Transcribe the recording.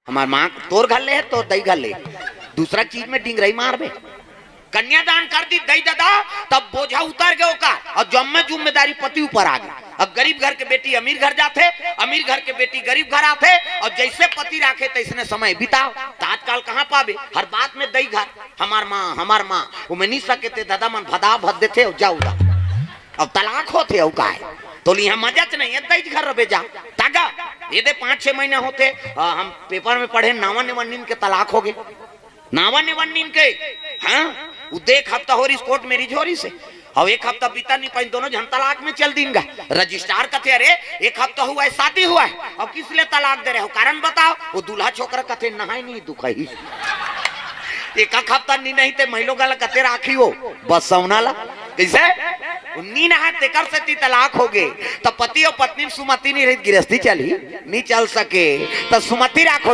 हमार माँ तोर घर ले है तो दई घर ले, दूसरा चीज में डिंगरई मार बे। कन्यादान कर दी दई दादा, तब बोझा उतर गयो का और जम्मे जिम्मेदारी पति ऊपर आ गई। अब गरीब घर के बेटी अमीर घर जाते, अमीर घर के बेटी गरीब घर आते, और जैसे पति राखे तैसने समय बिताओ। तात्काल कहाँ पावे, हर बात में दई घर हमार माँ वो में नहीं सके थे दादा मन भदा भद देते और जाऊ दा। अब तलाक होते हो का है तो लिया मजाच नहीं है, दई घर रहे जा तागा। ये दे 5-6 महीने होते हम पेपर में पढ़े नावन निवन्नीन के तलाक हो गए, नावन निवन्नीन के। हाँ वो देख हफ्ता हो रही कोर्ट मेरी झोरी से, और एक हफ्ता बीता नहीं पाई, दोनों जन तलाक में चल देंगे। रजिस्ट्रार कहते अरे एक हफ्ता हुआ है शादी हुआ है अब किस लिए तलाक दे रहे हो, कारण बताओ। वो दूल्हा छोकरा कहते नहाई नहीं दुखाई, एक हफ्ता नहीं थे महिलों का कहते राखी हो बस सौनाला कैसे नी नहा तेकर से तलाक हो गए। तब पति और पत्नी सुमति नहीं रही, गृहस्थी चली नहीं चल सके तो सुमति राखो।